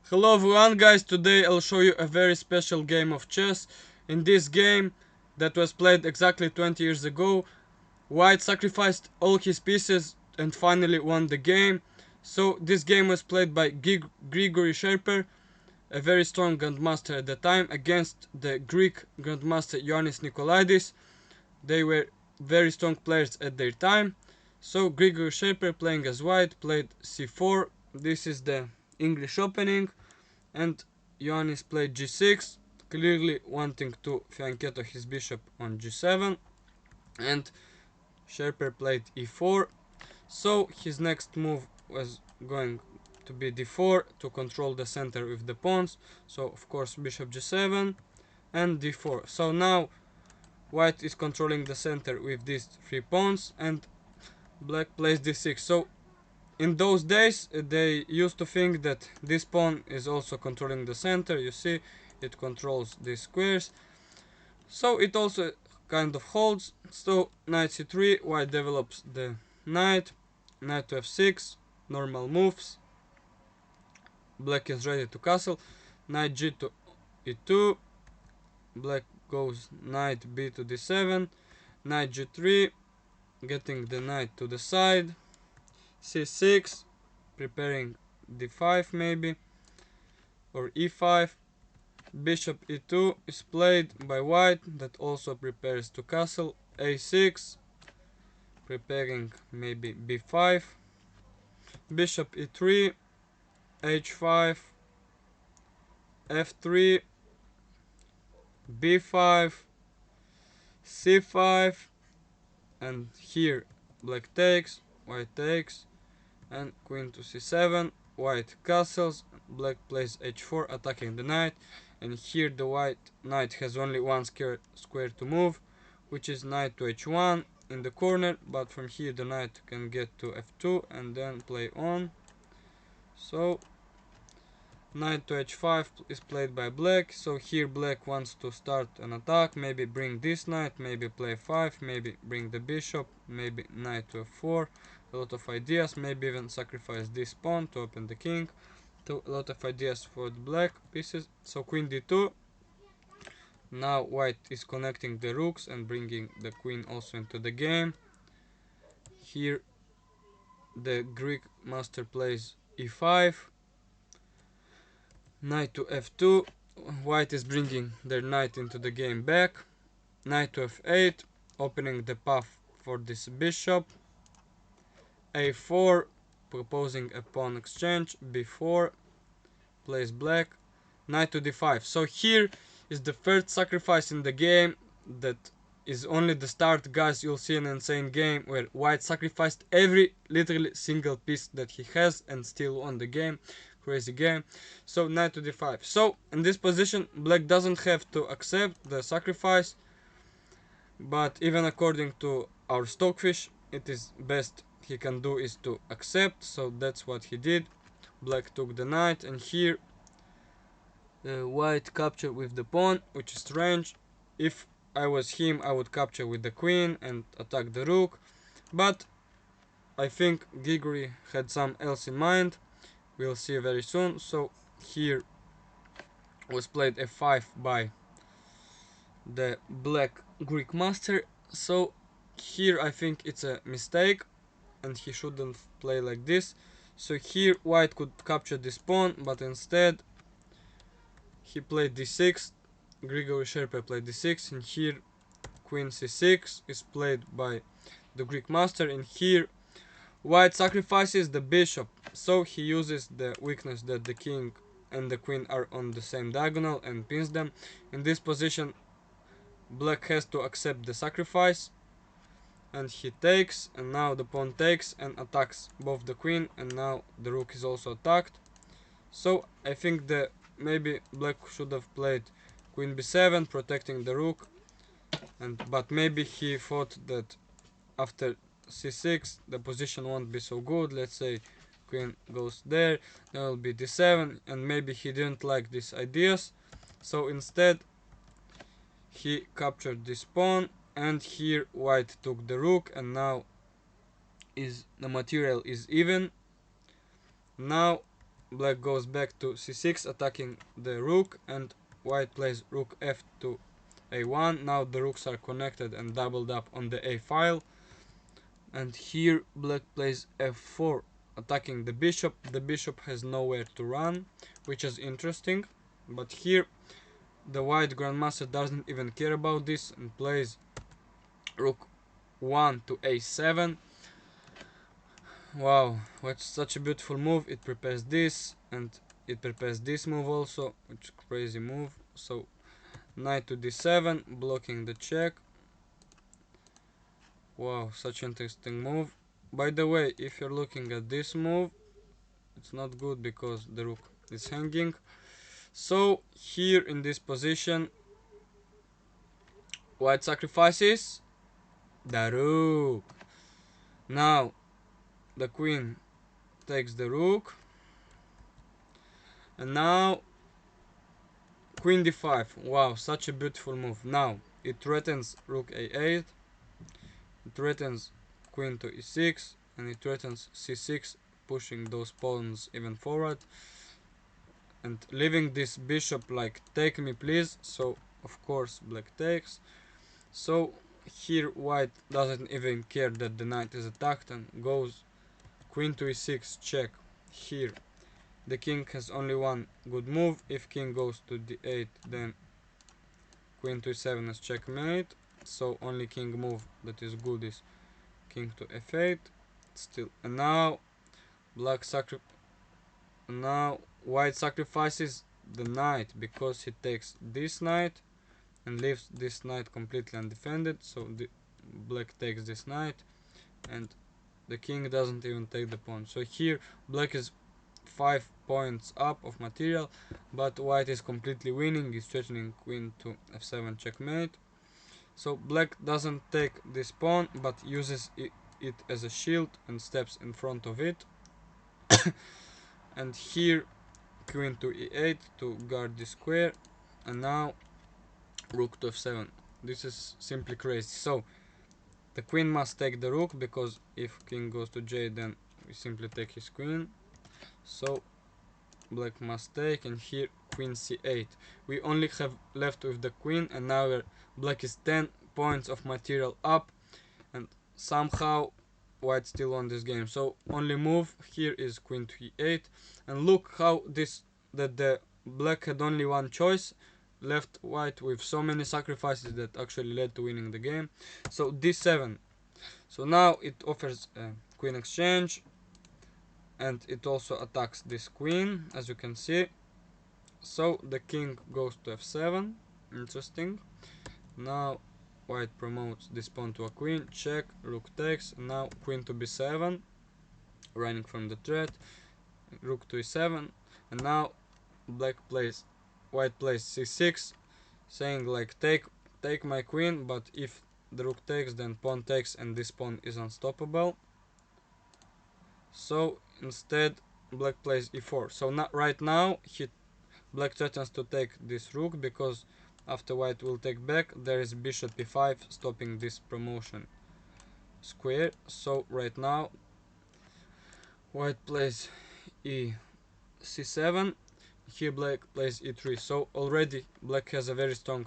Hello everyone guys, today I'll show you a very special game of chess. In this game that was played exactly 20 years ago, White sacrificed all his pieces and finally won the game. So this game was played by Grigory Serper, a very strong Grandmaster at the time, against the Greek Grandmaster Ioannis Nikolaidis. They were very strong players at their time. So Grigory Serper, playing as White, played c4. This is the English opening. And Ioannis played g6, clearly wanting to fianchetto his bishop on g7, and Serper played e4. So his next move was going to be d4 to control the center with the pawns. So of course bishop g7 and d4. So now White is controlling the center with these three pawns, and Black plays d6. So in those days they used to think that this pawn is also controlling the center. You see, it controls these squares, so it also kind of holds. So knight c3, White develops the knight to f6, normal moves. Black is ready to castle. Knight g to e2, Black goes knight b to d7, knight g3, getting the knight to the side, c6, preparing d5 maybe, or e5. Bishop e2 is played by White, that also prepares to castle. a6, preparing maybe b5. Bishop e3, h5, f3, b5, c5, and here Black takes, White takes, and queen to c7. White castles, Black plays h4, attacking the knight, and here the White knight has only one square to move, which is knight to h1 in the corner, but from here the knight can get to f2 and then play on. So knight to h5 is played by Black. So here Black wants to start an attack, maybe bring this knight, maybe play 5, maybe bring the bishop, maybe knight to f4. A lot of ideas, maybe even sacrifice this pawn to open the king. A lot of ideas for the Black pieces. So queen d2. Now White is connecting the rooks and bringing the queen also into the game. Here the Greek master plays e5, knight to f2. White is bringing their knight into the game back. Knight to f8, opening the path for this bishop. a4, proposing a pawn exchange. b4, plays Black. Knight to d5. So here is the first sacrifice in the game. That is only the start, guys. You'll see an insane game where White sacrificed every literally single piece that he has and still won the game. Crazy game. So knight to d5. So in this position Black doesn't have to accept the sacrifice, but even according to our stockfish, it is best he can do is to accept. So that's what he did. Black took the knight, and here White captured with the pawn, which is strange. If I was him, I would capture with the queen and attack the rook, but I think Grigory had some else in mind. We'll see very soon. So here was played f5 by the Black Greek master. So here I think it's a mistake and he shouldn't play like this. So here White could capture this pawn, but instead he played d6. Grigory Serper played d6, and here queen c6 is played by the Greek master, and here White sacrifices the bishop. So he uses the weakness that the king and the queen are on the same diagonal and pins them. In this position Black has to accept the sacrifice, and he takes, and now the pawn takes and attacks both the queen, and now the rook is also attacked. So I think that maybe Black should have played queen b7, protecting the rook, but maybe he thought that after c6 the position won't be so good. Let's say queen goes there, there will be d7, and maybe he didn't like these ideas. So instead he captured this pawn, and here White took the rook, and now the material is even. Now black goes back to c6 attacking the rook, and white plays rook f to a1. Now the rooks are connected and doubled up on the a file, and here black plays f4 attacking the bishop. The bishop has nowhere to run, which is interesting, but here the white grandmaster doesn't even care about this and plays rook 1 to a7. Wow, what's such a beautiful move. It prepares this and it prepares this move also, which is crazy move. So knight to d7 blocking the check. Wow, such interesting move. By the way, if you're looking at this move, it's not good because the rook is hanging. So here in this position, white sacrifices the rook. Now the queen takes the rook, and now queen d5. Wow, such a beautiful move. Now it threatens rook a8, it threatens queen to e6, and it threatens c6, pushing those pawns even forward and leaving this bishop like take me please. So of course black takes. So here white doesn't even care that the knight is attacked and goes queen to e6 check. Here the king has only one good move. If king goes to d8, then queen to e7 is checkmate. So only king move that is good is king to f8 still. And now now white sacrifices the knight because he takes this knight and leaves this knight completely undefended. So the black takes this knight and the king doesn't even take the pawn. So here black is 5 points up of material, but white is completely winning. He's threatening queen to f7 checkmate. So black doesn't take this pawn but uses it as a shield and steps in front of it. And here queen to e8 to guard the square, and now rook to f7. This is simply crazy. So the queen must take the rook because if king goes to j, then we simply take his queen. So black must take, and here queen c8. We only have left with the queen, and now black is 10 points of material up, and somehow white still won this game. So only move here is queen to e8, and look how that the black had only one choice, left white with so many sacrifices that actually led to winning the game. So d7. So now it offers a queen exchange, and it also attacks this queen, as you can see. So the king goes to f7. Interesting. Now white promotes this pawn to a queen, check, rook takes. Now queen to b7, running from the threat, rook to e7, and now white plays c6, saying like take my queen, but if the rook takes, then pawn takes, and this pawn is unstoppable. So instead black plays e4. So right now black threatens to take this rook because after white will take back, there is bishop e5 stopping this promotion square. So right now white plays c7, here black plays e3. So already black has a very strong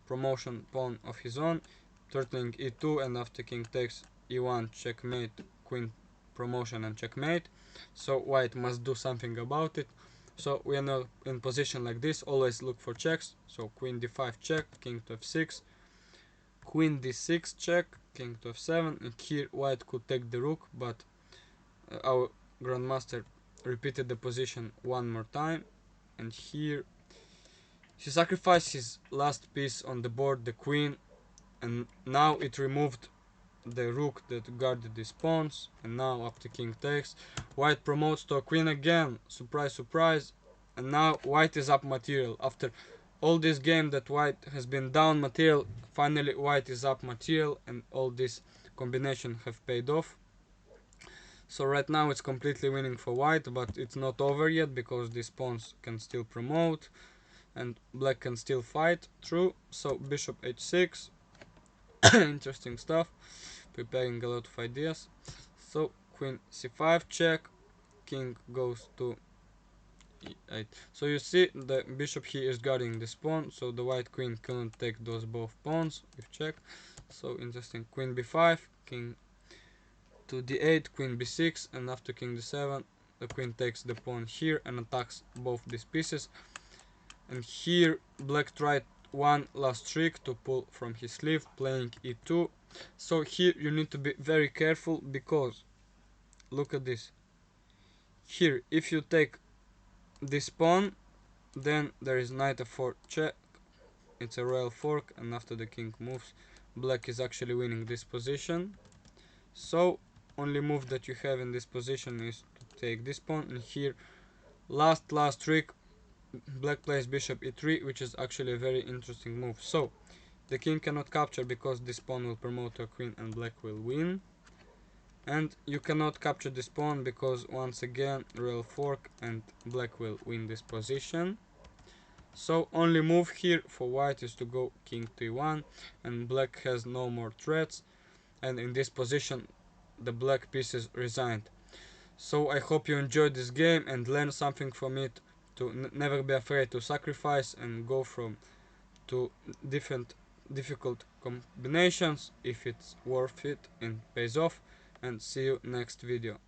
promotion pawn of his own, threatening e2, and after king takes e1 checkmate, queen promotion and checkmate. So white must do something about it. So we are now in position like this, always look for checks. So queen d5 check, king to f6, queen d6 check, king to f7, and here white could take the rook, but our grandmaster repeated the position one more time, and here he sacrificed his last piece on the board, the queen, and now it removed the rook that guarded these pawns. And now after king takes, white promotes to a queen again, surprise surprise, and now white is up material. After all this game that white has been down material, finally white is up material, and all this combination have paid off. So right now it's completely winning for white, but it's not over yet because these pawns can still promote and black can still fight through. So bishop h6, interesting stuff, preparing a lot of ideas. So queen c5 check, king goes to e8. So you see the bishop here is guarding this pawn, so the white queen couldn't take those both pawns with check. So interesting. Queen b5, king to d8, queen b6, and after king d7 the queen takes the pawn here and attacks both these pieces. And here black tried one last trick to pull from his sleeve, playing e2. So here you need to be very careful, because look at this. Here if you take this pawn, then there is knight f4 check, it's a royal fork, and after the king moves, black is actually winning this position. So only move that you have in this position is to take this pawn, and here last trick, black plays bishop e3, which is actually a very interesting move. So the king cannot capture because this pawn will promote to a queen and black will win. And you cannot capture this pawn because once again royal fork and black will win this position. So only move here for white is to go king to e1, and black has no more threats, and in this position the black pieces resigned. So I hope you enjoyed this game and learned something from it, to never be afraid to sacrifice and go from to different difficult combinations if it's worth it and pays off. And see you next video.